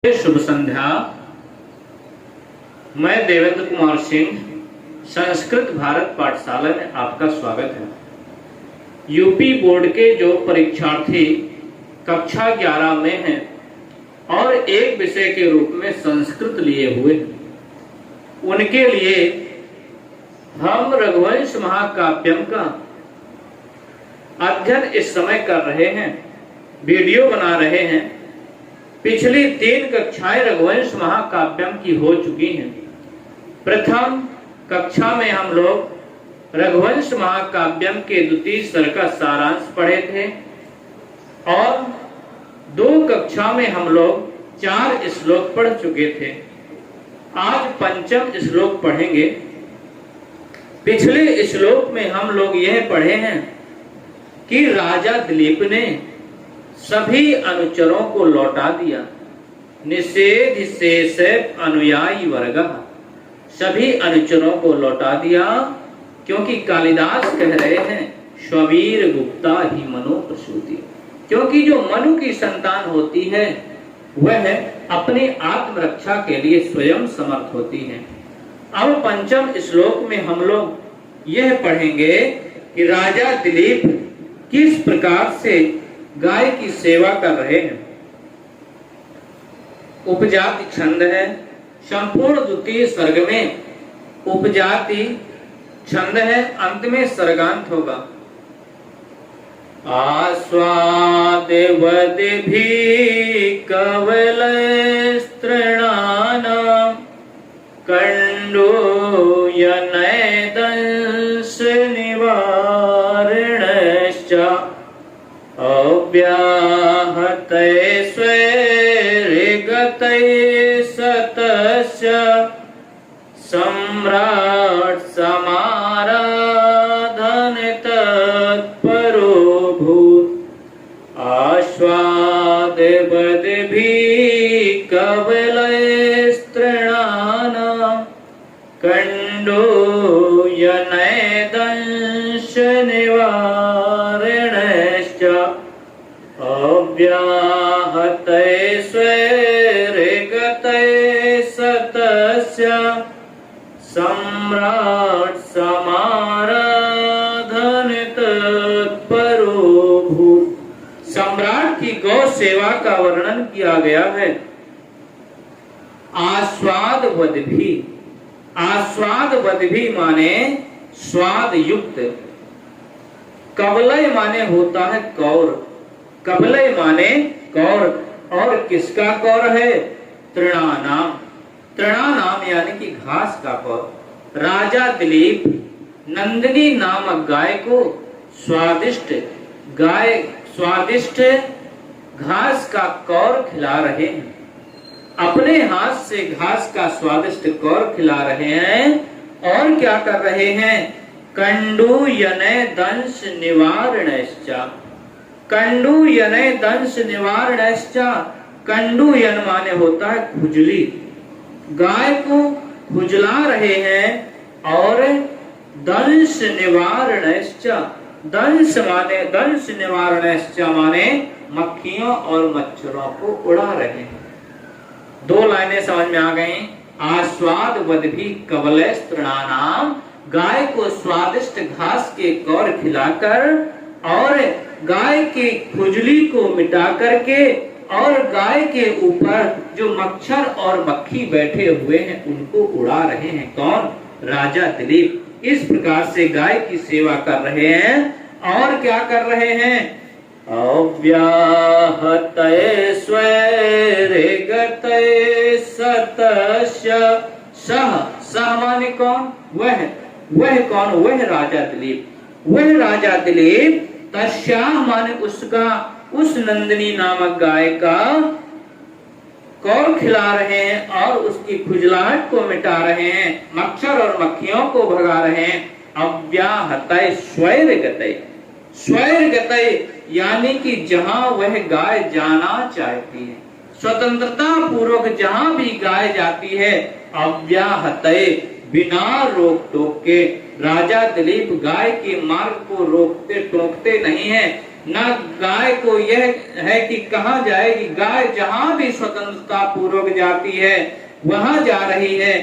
शुभ संध्या। मैं देवेंद्र कुमार सिंह संस्कृत भारत पाठशाला में आपका स्वागत है। यूपी बोर्ड के जो परीक्षार्थी कक्षा 11 में हैं और एक विषय के रूप में संस्कृत लिए हुए हैं, उनके लिए हम रघुवंश महाकाव्यम का अध्ययन इस समय कर रहे हैं, वीडियो बना रहे हैं। पिछली 3 कक्षाएं रघुवंश महाकाव्यम की हो चुकी हैं। प्रथम कक्षा में हम लोग रघुवंश महाकाव्यम के द्वितीय सर्ग का सारांश पढ़े थे और 2 कक्षा में हम लोग 4 श्लोक पढ़ चुके थे। आज 5वां श्लोक पढ़ेंगे। पिछले श्लोक में हम लोग यह पढ़े हैं कि राजा दिलीप ने सभी अनुचरों को लौटा दिया। निषेध शेष अनुयायी वर्ग, सभी अनुचरों को लौटा दिया, क्योंकि कालिदास कह रहे हैं स्ववीर गुप्ता ही मनो प्रसूति, क्योंकि जो मनु की संतान होती है वह अपनी आत्मरक्षा के लिए स्वयं समर्थ होती है। अब 5वें श्लोक में हम लोग यह पढ़ेंगे कि राजा दिलीप किस प्रकार से गाय की सेवा कर रहे हैं। उपजाति छंद है। संपूर्ण द्वितीय सर्ग में उपजाति छंद है, अंत में सर्गांत होगा। आस्वाद वदभि कवल तृणानां कंडो यनय दंश निवारणश्च अव्याहतै स्वैर्गतै सतस्य सम्राट् समाराधन तत्परो भूत्। आस्वादवद्भिः कवलैस्तृणानां कंडो यनैदंश निवारणश्च अव्याहतै स्वैर्गतै सतस्य सम्राट् समाराधन तत्परो भूत्। सम्राट की गौ सेवा का वर्णन किया गया है। आस्वाद वद्भिः, आस्वाद वद्भिः माने स्वाद युक्त, कवलय माने होता है कौर, कवलय माने कौर, और किसका कौर है? तृणानाम, तृणानाम यानी कि घास का कौर। राजा दिलीप नंदिनी नामक गाय को स्वादिष्ट घास का कौर खिला रहे हैं। अपने हाथ से घास का स्वादिष्ट कौर खिला रहे हैं और क्या कर रहे हैं? कंडू यनय दंश निवारणश्च, कंडू यनय दंश निवारणश्च, कंडू यन माने होता है खुजली, गाय को खुजला रहे हैं, और दंश निवारणश्च, दंश माने दंश निवारणश्च माने मक्खियों और मच्छरों को उड़ा रहे हैं। 2 लाइनें समझ में आ गई। आस्वाद वद्भिः कवलैस्तृणानां, गाय को स्वादिष्ट घास के कौर खिलाकर और गाय की खुजली को मिटा करके और गाय के ऊपर जो मच्छर और मक्खी बैठे हुए हैं उनको उड़ा रहे हैं। कौन? राजा दिलीप। इस प्रकार से गाय की सेवा कर रहे हैं और क्या कर रहे हैं? अव्याहतै स्वैर्गतै सतस्य, सह, सह माने कौन? वह कौन? वह राजा दिलीप, वह राजा दिलीप। तस्याः माने उसका, उस नंदिनी नामक गाय का कौर खिला रहे हैं और उसकी खुजलाहट को मिटा रहे हैं, मच्छर और मक्खियों को भगा रहे हैं। अव्याहतै स्वैर्गतै, स्वैर्गतै यानी कि जहां वह गाय जाना चाहती है, स्वतंत्रता पूर्वक जहां भी गाय जाती है, अव्याहतै बिना रोक टोक के। राजा दिलीप गाय के मार्ग को रोकते टोकते नहीं है, ना गाय को यह है कि कहाँ जाएगी। गाय जहां भी स्वतंत्रता पूर्वक जाती है वहां जा रही है,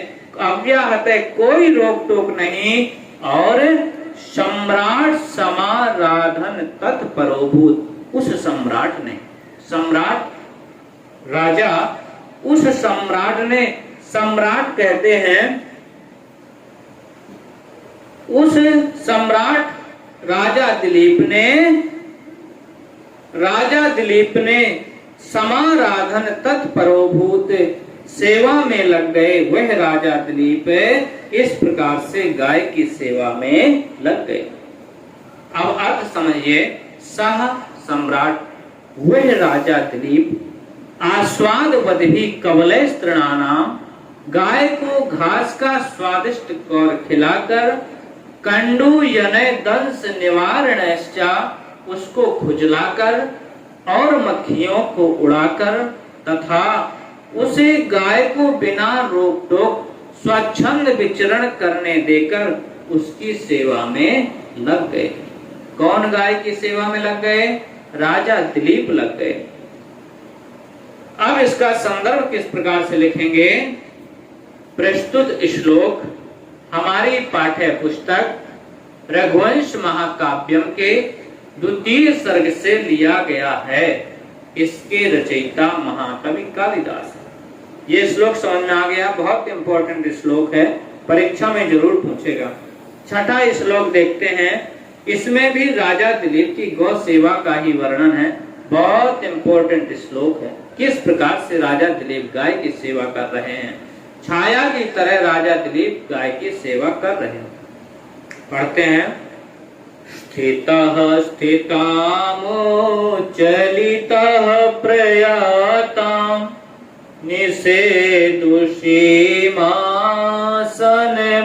अव्याहत है, कोई रोक टोक नहीं। और सम्राट समाराधन तत्परोभूत, उस सम्राट ने, सम्राट राजा, उस सम्राट ने, सम्राट कहते हैं उस सम्राट राजा दिलीप ने समाराधन तत्परोभूत, सेवा में लग गए। वह राजा दिलीप इस प्रकार से गाय की सेवा में लग गए। अब अर्थ समझिए, सह सम्राट वह राजा दिलीप आस्वाद बदभी कवले तृणानाम, गाय को घास का स्वादिष्ट कौर खिलाकर, कंडू यनय दंश निवारणश्चा, उसको खुजलाकर और मक्खियों को उड़ाकर, तथा उसे गाय को बिना रोक टोक स्वच्छंद विचरण करने देकर उसकी सेवा में लग गए। कौन गाय की सेवा में लग गए? राजा दिलीप लग गए। अब इसका संदर्भ किस प्रकार से लिखेंगे? प्रस्तुत श्लोक हमारी पाठ्य पुस्तक रघुवंश महाकाव्यम के द्वितीय सर्ग से लिया गया है। इसके रचयिता महाकवि कालिदास है। ये श्लोक समझ में आ गया? बहुत इंपॉर्टेंट श्लोक है, परीक्षा में जरूर पूछेगा। छठा श्लोक देखते हैं। इसमें भी राजा दिलीप की गौ सेवा का ही वर्णन है। बहुत इंपॉर्टेंट श्लोक है। किस प्रकार से राजा दिलीप गाय की सेवा कर रहे हैं। छाया की तरह राजा दिलीप गाय की सेवा कर रहे हैं। पढ़ते हैं। स्थितः स्थितामुच्चलितः प्रयाताम्, निषेदुषीमासन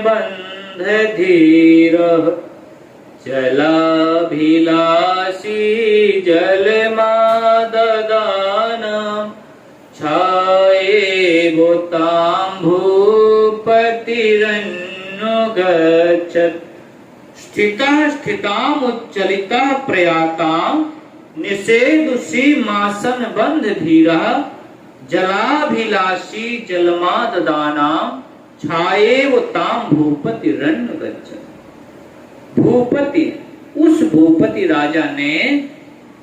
बन्ध धीरः, जलाभिलाषी जलमाददानं, छायेवोतां भूपतिरन्नुगच्छत्। स्थितः स्थितामुच्चलितः प्रयाताम्, निषेदुषीमासन बन्ध धीरः, जलाभिलाषी जलमाददानां, छायेवोतां भूपतिरन्नुगच्छत्। भूपति, उस भूपति राजा ने,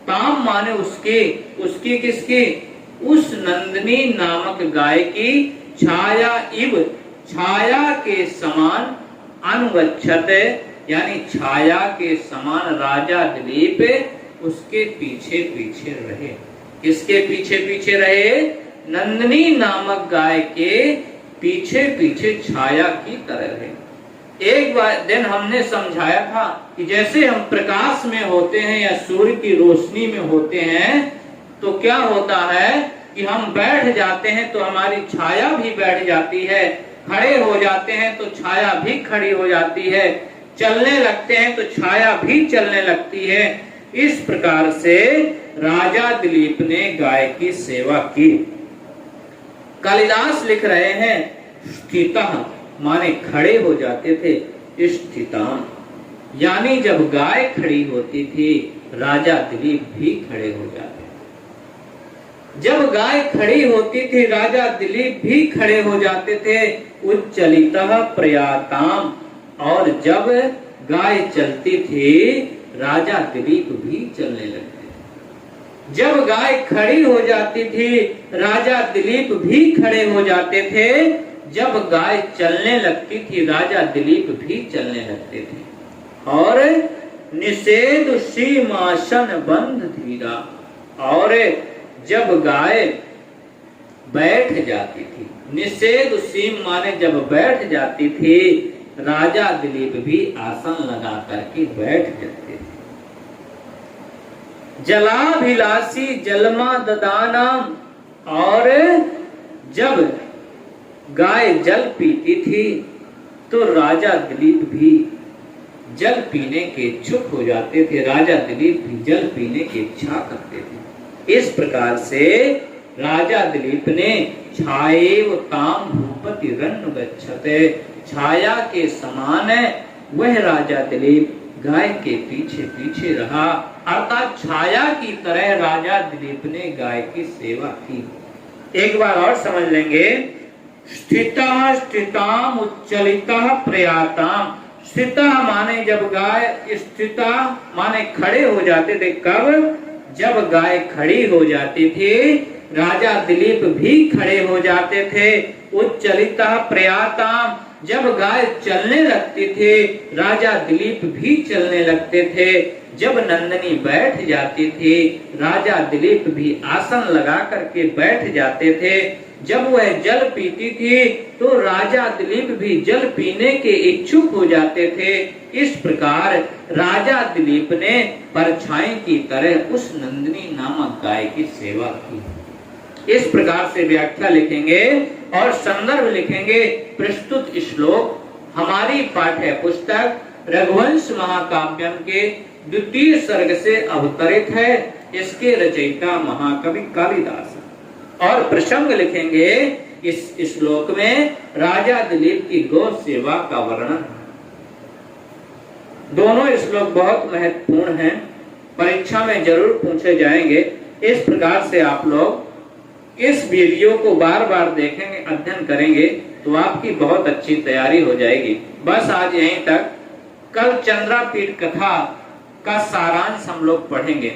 ताम माने उसके, उसकी किसकी? उस नंदिनी नामक गाय की, छाया इव, छाया के समान, अनुगच्छत यानी छाया के समान राजा दिलीप उसके पीछे पीछे रहे। किसके पीछे पीछे रहे? नंदिनी नामक गाय के पीछे पीछे छाया की तरह रहे। एक बार दिन हमने समझाया था कि जैसे हम प्रकाश में होते हैं या सूर्य की रोशनी में होते हैं तो क्या होता है कि हम बैठ जाते हैं तो हमारी छाया भी बैठ जाती है, खड़े हो जाते हैं तो छाया भी खड़ी हो जाती है, चलने लगते हैं तो छाया भी चलने लगती है। इस प्रकार से राजा दिलीप ने गाय की सेवा की। कालिदास लिख रहे हैं स्थितः माने खड़े हो जाते थे, स्थिताम यानी जब गाय खड़ी होती थी राजा दिलीप भी खड़े हो जाते। जब गाय खड़ी होती थी राजा दिलीप भी खड़े हो जाते थे। उच्चलितः प्रयाताम, और जब गाय चलती थी राजा दिलीप भी चलने लगते। जब गाय खड़ी हो जाती थी राजा दिलीप भी खड़े हो जाते थे। जब गाय चलने लगती थी राजा दिलीप भी चलने लगते थे। और निषेध सीमासन बंध धीरा, और जब गाय बैठ जाती थी, निषेध सीम माने जब बैठ जाती थी, राजा दिलीप भी आसन लगा करके बैठ जाते थे। जलाभिलाषी जलमा ददानाम, और जब गाय जल पीती थी तो राजा दिलीप भी जल पीने के इच्छुक हो जाते थे। राजा दिलीप भी जल पीने की इच्छा करते थे। इस प्रकार से राजा दिलीप ने छायेव ताम भूपतिरन्नुगच्छते, छाया के समान वह राजा दिलीप गाय के पीछे पीछे रहा, अर्थात छाया की तरह राजा दिलीप ने गाय की सेवा की। एक बार और समझ लेंगे, स्थितः स्थिताम उच्चलितः प्रयाताम। स्थितः माने जब गाय, स्थितः माने खड़े हो जाते थे। कब? जब गाय खड़ी हो जाती थी राजा दिलीप भी खड़े हो जाते थे। उच्चलितः प्रयाताम, जब गाय चलने लगती थी राजा दिलीप भी चलने लगते थे। जब नंदिनी बैठ जाती थी राजा दिलीप भी आसन लगा करके बैठ जाते थे। जब वह जल पीती थी तो राजा दिलीप भी जल पीने के इच्छुक हो जाते थे। इस प्रकार राजा दिलीप ने परछाई की तरह उस नंदिनी नामक गाय की सेवा की। इस प्रकार से व्याख्या लिखेंगे और संदर्भ लिखेंगे। प्रस्तुत श्लोक हमारी पाठ्य पुस्तक रघुवंश महाकाव्यम के द्वितीय सर्ग से अवतरित है। इसके रचयिता महाकवि कालिदास और प्रसंग लिखेंगे इस श्लोक में राजा दिलीप की गौ सेवा का वर्णन। दोनों श्लोक बहुत महत्वपूर्ण हैं, परीक्षा में जरूर पूछे जाएंगे। इस प्रकार से आप लोग इस वीडियो को बार बार देखेंगे, अध्ययन करेंगे तो आपकी बहुत अच्छी तैयारी हो जाएगी। बस आज यहीं तक। कल चंद्रापीठ कथा का सारांश हम लोग पढ़ेंगे।